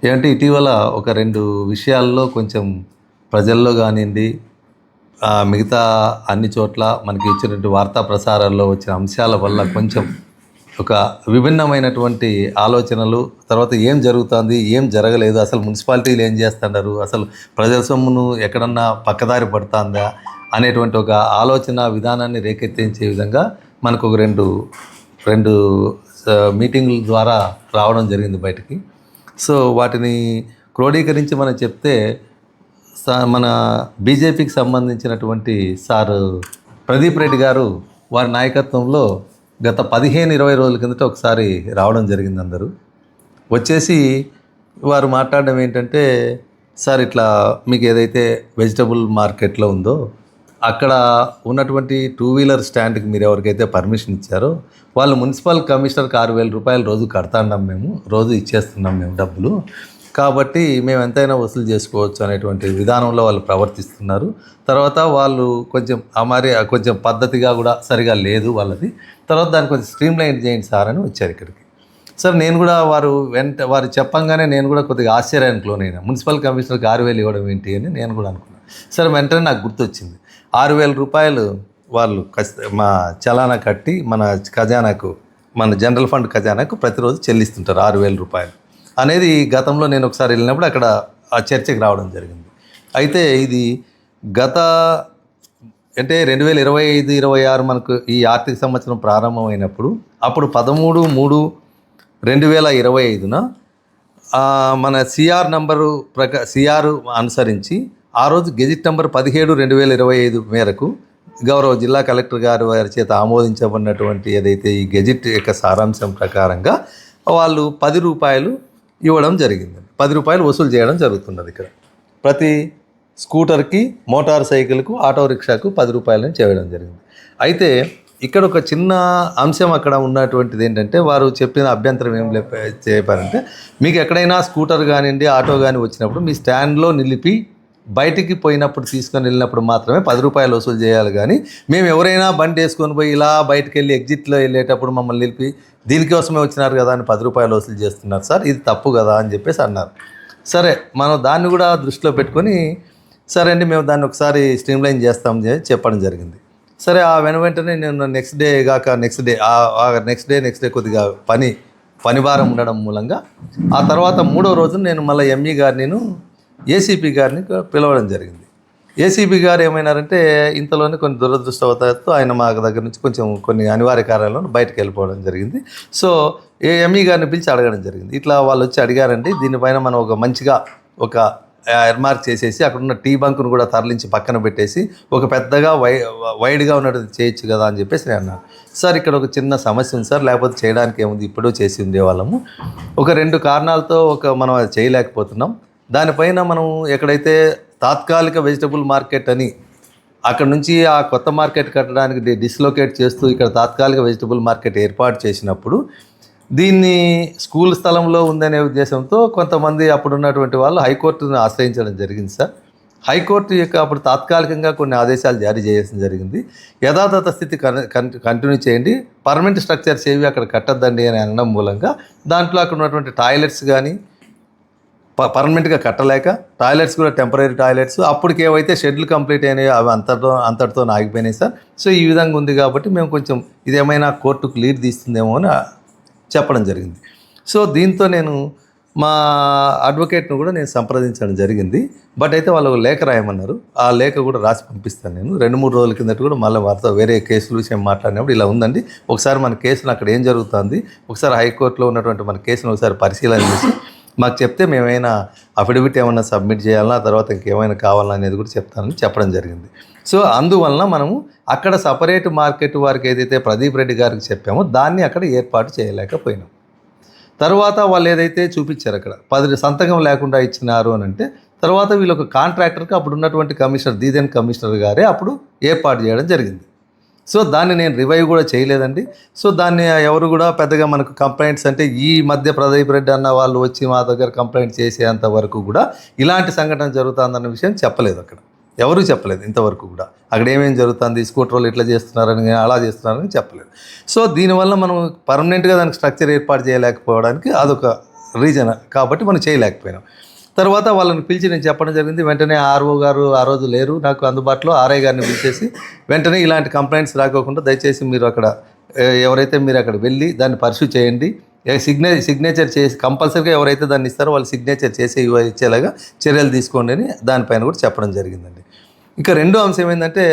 ఏంటి ఇటీవల ఒక 2 విషయాల్లో కొంచెం ప్రజల్లో గానియండి, మిగతా అన్ని చోట్ల మనకి ఇచ్చినటువంటి వార్తా ప్రసారాల్లో వచ్చిన అంశాల వల్ల కొంచెం ఒక విభిన్నమైనటువంటి ఆలోచనలు, తర్వాత ఏం జరుగుతుంది, ఏం జరగలేదు, అసలు మున్సిపాలిటీలు ఏం చేస్తున్నారు, అసలు ప్రజల సొమ్మును ఎక్కడన్నా పక్కదారి పడుతుందా అనేటువంటి ఒక ఆలోచన విధానాన్ని రేకెత్తించే విధంగా మనకు ఒక రెండు మీటింగుల ద్వారా రావడం జరిగింది బయటికి. సో వాటిని క్రోడీకరించి మనం చెప్తే మన బీజేపీకి సంబంధించినటువంటి సార్ ప్రదీప్ రెడ్డి గారు వారి నాయకత్వంలో గత 15-20 రోజుల కిందట ఒకసారి రావడం జరిగింది. అందరూ వచ్చేసి వారు మాట్లాడడం ఏంటంటే, సార్ ఇట్లా మీకు ఏదైతే వెజిటబుల్ మార్కెట్లో ఉందో అక్కడ ఉన్నటువంటి 2 వీలర్ స్టాండ్కి మీరు ఎవరికైతే పర్మిషన్ ఇచ్చారో వాళ్ళు మున్సిపల్ కమిషనర్కి 6,000 రూపాయలు రోజు కడతాండం, మేము రోజు ఇచ్చేస్తున్నాం మేము డబ్బులు, కాబట్టి మేము ఎంతైనా వసూలు చేసుకోవచ్చు అనేటువంటి విధానంలో వాళ్ళు ప్రవర్తిస్తున్నారు. తర్వాత వాళ్ళు కొంచెం పద్ధతిగా కూడా సరిగా లేదు వాళ్ళది. తర్వాత దాన్ని కొంచెం స్ట్రీమ్లైన్ చేయండి సార్ అని వచ్చారు ఇక్కడికి. సార్ నేను కూడా వారు చెప్పంగానే నేను కూడా కొద్దిగా ఆశ్చర్యానికి లోనైనా, మున్సిపల్ కమిషనర్కి 6,000 ఇవ్వడం ఏంటి అని నేను కూడా అనుకున్నాను. సరే వెంటనే నాకు గుర్తొచ్చింది, 6,000 రూపాయలు వాళ్ళు మా చలానా కట్టి మన ఖజానాకు, మన జనరల్ ఫండ్ ఖజానాకు ప్రతిరోజు చెల్లిస్తుంటారు 6,000 రూపాయలు అనేది. గతంలో నేను ఒకసారి వెళ్ళినప్పుడు అక్కడ ఆ చర్చకి రావడం జరిగింది. అయితే ఇది గత 2025-26 మనకు ఈ ఆర్థిక సంవత్సరం ప్రారంభమైనప్పుడు అప్పుడు 13/3/2025న మన సిఆర్ నంబరు సిఆర్ అనుసరించి ఆ రోజు గెజిట్ నంబర్ 17/2025 మేరకు గౌరవ జిల్లా కలెక్టర్ గారు వారి చేత ఆమోదించబడినటువంటి ఏదైతే ఈ గెజిట్ యొక్క సారాంశం ప్రకారంగా వాళ్ళు 10 రూపాయలు ఇవ్వడం జరిగింది. 10 రూపాయలు వసూలు చేయడం జరుగుతున్నది. ఇక్కడ ప్రతి స్కూటర్కి, మోటార్ సైకిల్కు, ఆటో రిక్షాకు 10 రూపాయలని చేయడం జరిగింది. అయితే ఇక్కడ ఒక చిన్న అంశం అక్కడ ఉన్నటువంటిది ఏంటంటే, వారు చెప్పిన అభ్యంతరం ఏం చెప్పారంటే, మీకు ఎక్కడైనా స్కూటర్ కానివ్వండి, ఆటో కానీ వచ్చినప్పుడు మీ స్టాండ్లో నిలిపి బయటికి పోయినప్పుడు తీసుకొని వెళ్ళినప్పుడు మాత్రమే 10 రూపాయలు వసూలు చేయాలి, కానీ మేము ఎవరైనా బండి వేసుకొని పోయి ఇలా బయటకు వెళ్ళి ఎగ్జిట్లో వెళ్ళేటప్పుడు మమ్మల్ని నిలిపి దీనికోసమే వచ్చినారు కదా అని 10 రూపాయలు వసూలు చేస్తున్నారు సార్, ఇది తప్పు కదా అని చెప్పేసి అన్నారు. సరే మనం దాన్ని కూడా దృష్టిలో పెట్టుకొని, సరే అండి మేము దాన్ని ఒకసారి స్ట్రీమ్లైన్ చేస్తామని చెప్పడం జరిగింది. సరే ఆ వెంటనే నేను నెక్స్ట్ డే కొద్దిగా పని భారం ఉండడం మూలంగా ఆ తర్వాత 3వ రోజు నేను మళ్ళీ ఎంఈ గారిని, ఏసీపీ గారిని పిలవడం జరిగింది. ఏసీపీ గారు ఏమైనారంటే, ఇంతలోనే కొన్ని దురదృష్టవశాత్తు ఆయన మా దగ్గర నుంచి కొన్ని అనివార్య కార్యాలను బయటకు వెళ్ళిపోవడం జరిగింది. సో ఎంఈ గారిని పిలిచి అడగడం జరిగింది. ఇట్లా వాళ్ళు వచ్చి అడిగారండి, దీనిపైన మనం ఒక మంచిగా ఒక ఎర్మార్క్ చేసేసి అక్కడున్న టీ బంకును కూడా తరలించి పక్కన పెట్టేసి ఒక పెద్దగా వైడ్గా ఉన్నట్టు చేయొచ్చు కదా అని చెప్పేసి నేను అన్నాను. సార్ ఇక్కడ ఒక చిన్న సమస్య ఉంది సార్, లేకపోతే చేయడానికి ఏముంది, ఇప్పుడు చేసి ఉండేవాళ్ళము. ఒక 2 కారణాలతో మనం అది చేయలేకపోతున్నాం. దానిపైన మనం ఎక్కడైతే తాత్కాలిక వెజిటబుల్ మార్కెట్ అని అక్కడ నుంచి ఆ కొత్త మార్కెట్ కట్టడానికి డిస్లొకేట్ చేస్తూ ఇక్కడ తాత్కాలిక వెజిటబుల్ మార్కెట్ ఏర్పాటు చేసినప్పుడు దీన్ని స్కూల్ స్థలంలో ఉందనే ఉద్దేశంతో కొంతమంది అప్పుడున్నటువంటి వాళ్ళు హైకోర్టును ఆశ్రయించడం జరిగింది సార్. హైకోర్టు యొక్క అప్పుడు తాత్కాలికంగా కొన్ని ఆదేశాలు జారీ చేయాల్సి జరిగింది. యథాతథ స్థితి కంటిన్యూ చేయండి, పర్మనెంట్ స్ట్రక్చర్స్ ఏవి అక్కడ కట్టద్దండి అని అనడం మూలంగా దాంట్లో అక్కడ ఉన్నటువంటి టాయిలెట్స్ కానీ పర్మనెంట్గా కట్టలేక, టాయిలెట్స్ కూడా టెంపరీ టాయిలెట్స్ అప్పటికి ఏవైతే షెడ్యూల్ కంప్లీట్ అయినాయో అవి అంతటితో ఆగిపోయినాయి సార్. సో ఈ విధంగా ఉంది కాబట్టి మేము కొంచెం ఇదేమైనా కోర్టుకు లీడ్ తీస్తుందేమో అని చెప్పడం జరిగింది. సో దీంతో నేను మా అడ్వకేట్ను కూడా నేను సంప్రదించడం జరిగింది. బట్ అయితే వాళ్ళు లేఖ రాయమన్నారు. ఆ లేఖ కూడా రాసి పంపిస్తాను నేను. 2-3 రోజుల కిందట కూడా మళ్ళీ వారితో వేరే కేసుల విషయం మాట్లాడినప్పుడు ఇలా ఉందండి, ఒకసారి మన కేసును అక్కడ ఏం జరుగుతుంది, ఒకసారి హైకోర్టులో ఉన్నటువంటి మన కేసును ఒకసారి పరిశీలన చేసి మాకు చెప్తే మేమైనా అఫిడవిట్ ఏమైనా సబ్మిట్ చేయాలన్నా, తర్వాత ఇంకేమైనా కావాలన్నా అనేది కూడా చెప్తానని చెప్పడం జరిగింది. సో అందువలన మనము అక్కడ సపరేట్ మార్కెట్ వారికి ఏదైతే ప్రదీప్ రెడ్డి గారికి చెప్పామో దాన్ని అక్కడ ఏర్పాటు చేయలేకపోయినాం. తర్వాత వాళ్ళు ఏదైతే చూపించారు అక్కడ 10 సంతకం లేకుండా ఇచ్చినారు అని అంటే, తర్వాత వీళ్ళు ఒక కాంట్రాక్టర్కి అప్పుడు ఉన్నటువంటి కమిషనర్ దీదెన్ కమిషనర్ గారే అప్పుడు ఏర్పాటు చేయడం జరిగింది. సో దాన్ని నేను రివైవ్ కూడా చేయలేదండి. సో దాన్ని ఎవరు కూడా పెద్దగా మనకు కంప్లైంట్స్ అంటే ఈ మధ్య ప్రదీప్ రెడ్డి అన్న వాళ్ళు వచ్చి మా దగ్గర కంప్లైంట్ చేసేంత వరకు కూడా ఇలాంటి సంఘటన జరుగుతుందన్న విషయం చెప్పలేదు, అక్కడ ఎవరూ చెప్పలేదు ఇంతవరకు కూడా. అక్కడ ఏమేమి జరుగుతుంది, స్కూటర్లు ఇట్లా చేస్తున్నారని అలా చేస్తున్నారని చెప్పలేదు. సో దీనివల్ల మనం పర్మనెంట్గా దానికి స్ట్రక్చర్ ఏర్పాటు చేయలేకపోవడానికి అదొక రీజన్ కాబట్టి మనం చేయలేకపోయినాం. తర్వాత వాళ్ళని పిలిచి నేను చెప్పడం జరిగింది. వెంటనే ఆర్ఓ గారు ఆ రోజు లేరు నాకు అందుబాటులో, ఆర్ఐ గారిని పిలిచేసి వెంటనే ఇలాంటి కంప్లైంట్స్ రాకోకుండా దయచేసి మీరు అక్కడ ఎవరైతే మీరు అక్కడ వెళ్ళి దాన్ని పర్సూ చేయండి, సిగ్నేచర్ చేసి కంపల్సరీగా ఎవరైతే దాన్ని ఇస్తారో వాళ్ళు సిగ్నేచర్ చేసి ఇచ్చేలాగా చర్యలు తీసుకోండి అని దానిపైన కూడా చెప్పడం జరిగిందండి. ఇంకా రెండో అంశం ఏంటంటే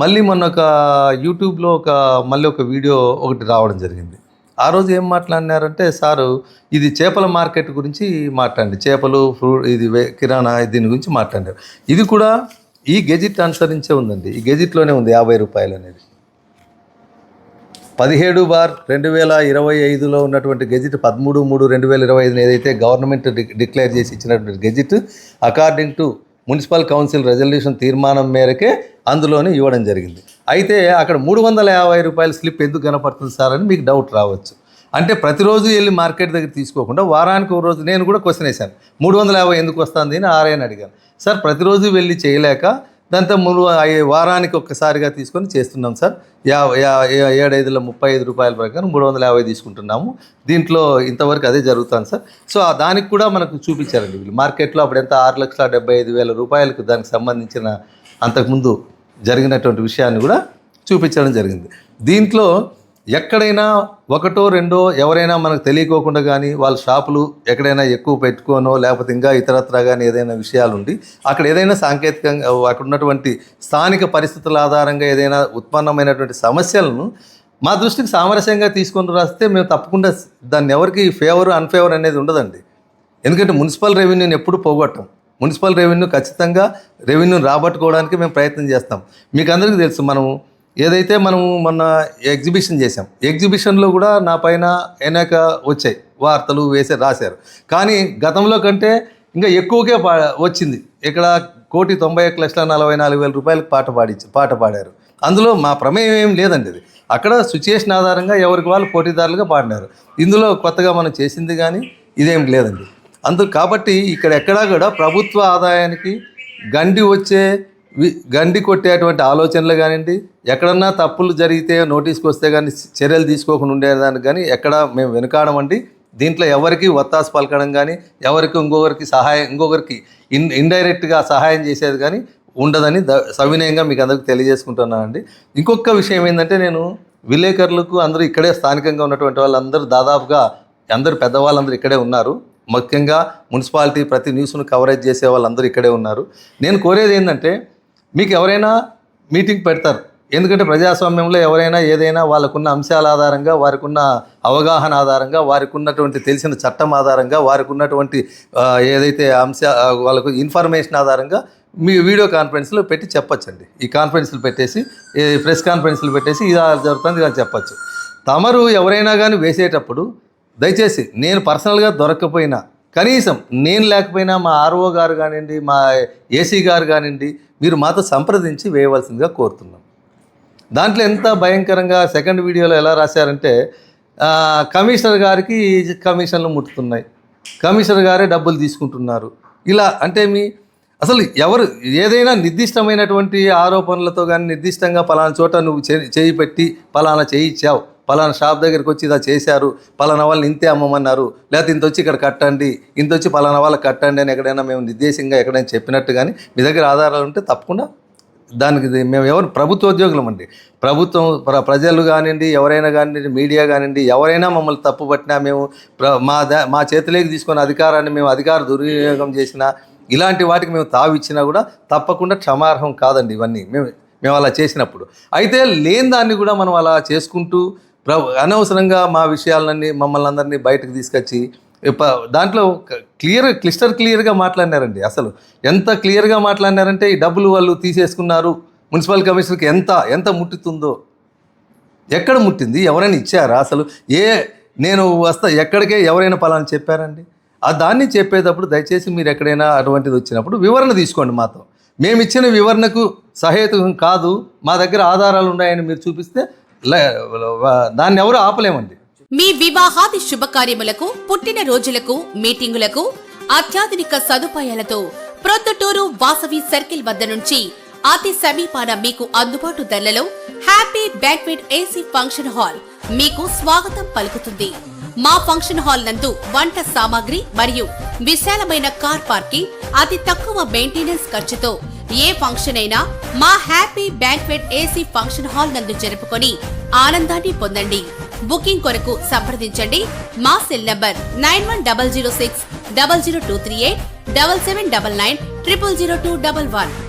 మళ్ళీ మొన్న ఒక యూట్యూబ్లో మళ్ళీ ఒక వీడియో ఒకటి రావడం జరిగింది. ఆ రోజు ఏం మాట్లాడినారంటే సారు ఇది చేపల మార్కెట్ గురించి మాట్లాడండి, చేపలు ఇది కిరాణా దీని గురించి మాట్లాడారు. ఇది కూడా ఈ గెజిట్ అనుసరించే ఉందండి, ఈ గెజిట్లోనే ఉంది 50 రూపాయలు అనేది. 17/2025లో ఉన్నటువంటి గెజిట్ 13/3/2025 ఏదైతే గవర్నమెంట్ డిక్లేర్ చేసి ఇచ్చినటువంటి gazette according to municipal council resolution తీర్మానం మేరకే అందులోనే ఇవ్వడం జరిగింది. అయితే అక్కడ 350 రూపాయల స్లిప్ ఎందుకు కనపడుతుంది సార్ అని మీకు డౌట్ రావచ్చు. అంటే ప్రతిరోజు వెళ్ళి మార్కెట్ దగ్గర తీసుకోకుండా వారానికి ఒక రోజు, నేను కూడా క్వశ్చన్ వేశాను 350 ఎందుకు వస్తుంది అని ఆర్ఐని అడిగాను. సార్ ప్రతిరోజు వెళ్ళి చేయలేక దాంతో వారానికి ఒక్కసారిగా తీసుకొని చేస్తున్నాం సార్, 7/5లో 35 రూపాయల ప్రకారం 350 తీసుకుంటున్నాము, దీంట్లో ఇంతవరకు అదే జరుగుతుంది సార్. సో దానికి కూడా మనకు చూపించారండి వీళ్ళు మార్కెట్లో అప్పుడు ఎంత 6,75,000 రూపాయలకు దానికి సంబంధించిన అంతకుముందు జరిగినటువంటి విషయాన్ని కూడా చూపించడం జరిగింది. దీంట్లో ఎక్కడైనా ఒకటో రెండో ఎవరైనా మనకు తెలియకోకుండా కానీ వాళ్ళ షాపులు ఎక్కడైనా ఎక్కువ పెట్టుకోనో లేకపోతే ఇంకా ఇతరత్రా కానీ ఏదైనా విషయాలు ఉండి అక్కడ ఏదైనా సాంకేతికంగా అక్కడ ఉన్నటువంటి స్థానిక పరిస్థితుల ఆధారంగా ఏదైనా ఉత్పన్నమైనటువంటి సమస్యలను మా దృష్టికి సామరస్యంగా తీసుకొని రాస్తే మేము తప్పకుండా దాన్ని ఎవరికి ఫేవర్ అన్ఫేవర్ అనేది ఉండదండి. ఎందుకంటే మున్సిపల్ రెవెన్యూని ఎప్పుడు పోగొట్టం, మున్సిపల్ రెవెన్యూ ఖచ్చితంగా రెవెన్యూని రాబట్టుకోవడానికి మేము ప్రయత్నం చేస్తాం. మీకు అందరికీ తెలుసు, ఏదైతే మనము మొన్న ఎగ్జిబిషన్ చేసాం, ఎగ్జిబిషన్లో కూడా నా పైన అనేక వచ్చాయి వార్తలు రాశారు. కానీ గతంలో కంటే ఇంకా ఎక్కువగా వచ్చింది. ఇక్కడ 1,91,44,000 రూపాయలకు పాట పాడారు. అందులో మా ప్రమేయం ఏం లేదండి, అది అక్కడ సిచ్యుయేషన్ ఆధారంగా ఎవరికి వాళ్ళు పోటీదారులుగా పాడినారు. ఇందులో కొత్తగా మనం చేసింది కానీ ఇదేం లేదండి. కాబట్టి ఇక్కడ ఎక్కడా కూడా ప్రభుత్వ ఆదాయానికి గండి కొట్టేటువంటి ఆలోచనలు కానివ్వండి, ఎక్కడన్నా తప్పులు జరిగితే నోటీస్కి వస్తే కానీ చర్యలు తీసుకోకుండా ఉండేదానికి కానీ ఎక్కడ మేము వెనుకాడమండి. దీంట్లో ఎవరికి ఒత్తాసు పలకడం కానీ ఎవరికి ఇంకొకరికి ఇండైరెక్ట్గా సహాయం చేసేది కానీ ఉండదని సవినయంగా మీకు అందరికీ తెలియజేసుకుంటున్నానండి. ఇంకొక విషయం ఏంటంటే, నేను విలేకరులకు అందరూ ఇక్కడే స్థానికంగా ఉన్నటువంటి వాళ్ళందరూ దాదాపుగా అందరూ పెద్దవాళ్ళందరూ ఇక్కడే ఉన్నారు. ముఖ్యంగా మున్సిపాలిటీ ప్రతి న్యూస్ను కవరేజ్ చేసే వాళ్ళందరూ ఇక్కడే ఉన్నారు. నేను కోరేది ఏంటంటే, మీకు ఎవరైనా మీటింగ్ పెడతారు, ఎందుకంటే ప్రజాస్వామ్యంలో ఎవరైనా ఏదైనా వాళ్ళకున్న అంశాల ఆధారంగా, వారికి ఉన్న అవగాహన ఆధారంగా, వారికి ఉన్నటువంటి తెలిసిన చట్టం ఆధారంగా, వారికి ఉన్నటువంటి ఏదైతే వాళ్ళకు ఇన్ఫర్మేషన్ ఆధారంగా మీ వీడియో కాన్ఫరెన్స్లో పెట్టి చెప్పచ్చండి. ఈ కాన్ఫరెన్స్లు పెట్టేసి ప్రెస్ కాన్ఫరెన్స్లు పెట్టేసి ఇలా జరుగుతుంది ఇలా చెప్పచ్చు. తమరు ఎవరైనా కానీ వేసేటప్పుడు దయచేసి నేను పర్సనల్గా దొరక్కపోయినా, కనీసం నేను లేకపోయినా మా ఆర్ఓ గారు కానివ్వండి, మా ఏసీ గారు కానివ్వండి, మీరు మాతో సంప్రదించి వేయవలసిందిగా కోరుతున్నాం. దాంట్లో ఎంత భయంకరంగా సెకండ్ వీడియోలో ఎలా రాశారంటే, కమిషనర్ గారికి కమిషన్లు ముట్టుతున్నాయి, కమిషనర్ గారే డబ్బులు తీసుకుంటున్నారు. ఇలా అంటే అసలు ఎవరు ఏదైనా నిర్దిష్టమైనటువంటి ఆరోపణలతో కానీ నిర్దిష్టంగా పలానా చోట నువ్వు చేయి పెట్టి పలానా చేయించావు, పలానా షాప్ దగ్గరికి వచ్చి ఇలా చేశారు, పలానా వాళ్ళని ఇంతే అమ్మమన్నారు, లేకపోతే ఇంత వచ్చి ఇక్కడ కట్టండి, ఇంత వచ్చి పలానా వాళ్ళకి కట్టండి అని ఎక్కడైనా మేము నిర్దేశంగా ఎక్కడైనా చెప్పినట్టు కానీ మీ దగ్గర ఆధారాలు ఉంటే తప్పకుండా దానికి మేము ప్రభుత్వ ఉద్యోగులం అండి. ప్రభుత్వం ప్రజలు కానివ్వండి, ఎవరైనా కానివ్వండి, మీడియా కానివ్వండి, ఎవరైనా మమ్మల్ని తప్పు పట్టినా మేము మా చేతిలోకి తీసుకున్న అధికారాన్ని మేము అధికార దుర్వినియోగం చేసినా, ఇలాంటి వాటికి మేము తావిచ్చినా కూడా తప్పకుండా క్షమార్హం కాదండి ఇవన్నీ మేము అలా చేసినప్పుడు. అయితే లేని దాన్ని కూడా మనం అలా చేసుకుంటూ అనవసరంగా మా విషయాలన్నీ మమ్మల్ని అందరినీ బయటకు తీసుకొచ్చి దాంట్లో క్లిస్టర్ క్లియర్గా మాట్లాడినారండి. అసలు ఎంత క్లియర్గా మాట్లాడినారంటే, ఈ డబ్బులు వాళ్ళు తీసేసుకున్నారు, మున్సిపల్ కమిషనర్కి ఎంత ముట్టుతుందో, ఎక్కడ ముట్టింది, ఎవరైనా ఇచ్చారా అసలు? నేను ఎక్కడికే ఎవరైనా పలానా చెప్పారండి? దాన్ని చెప్పేటప్పుడు దయచేసి మీరు ఎక్కడైనా అటువంటిది వచ్చినప్పుడు వివరణ తీసుకోండి మాతో. మేము ఇచ్చిన వివరణకు సహేతుకం కాదు, మా దగ్గర ఆధారాలు ఉన్నాయని మీరు చూపిస్తే దాన్ని ఎవరు ఆపలేమండి. మీ వివాహాది శుభకార్యములకు, పుట్టిన రోజులకు, మీటింగులకు అత్యాధునిక సదుపాయాలతో ప్రొద్దుటూరు వాసవి సర్కిల్ వద్ద నుంచి అతి సమీపాన మీకు అందుబాటు ధరలలో happy banquet AC function hall మీకు స్వాగతం పలుకుతుంది. మా ఫంక్షన్ హాల్ నందు వంట సామాగ్రి మరియు విశాలమైన కార్ పార్కింగ్, అతి తక్కువ మెయింటెనెన్స్ ఖర్చుతో ఏ ఫంక్షన్ అయినా మా happy banquet AC function hall నందు జరుపుకొని ఆనందాన్ని పొందండి. బుకింగ్ కొరకు సంప్రదించండి. మా సెల్ నంబర్ 9100600238 7799 000211.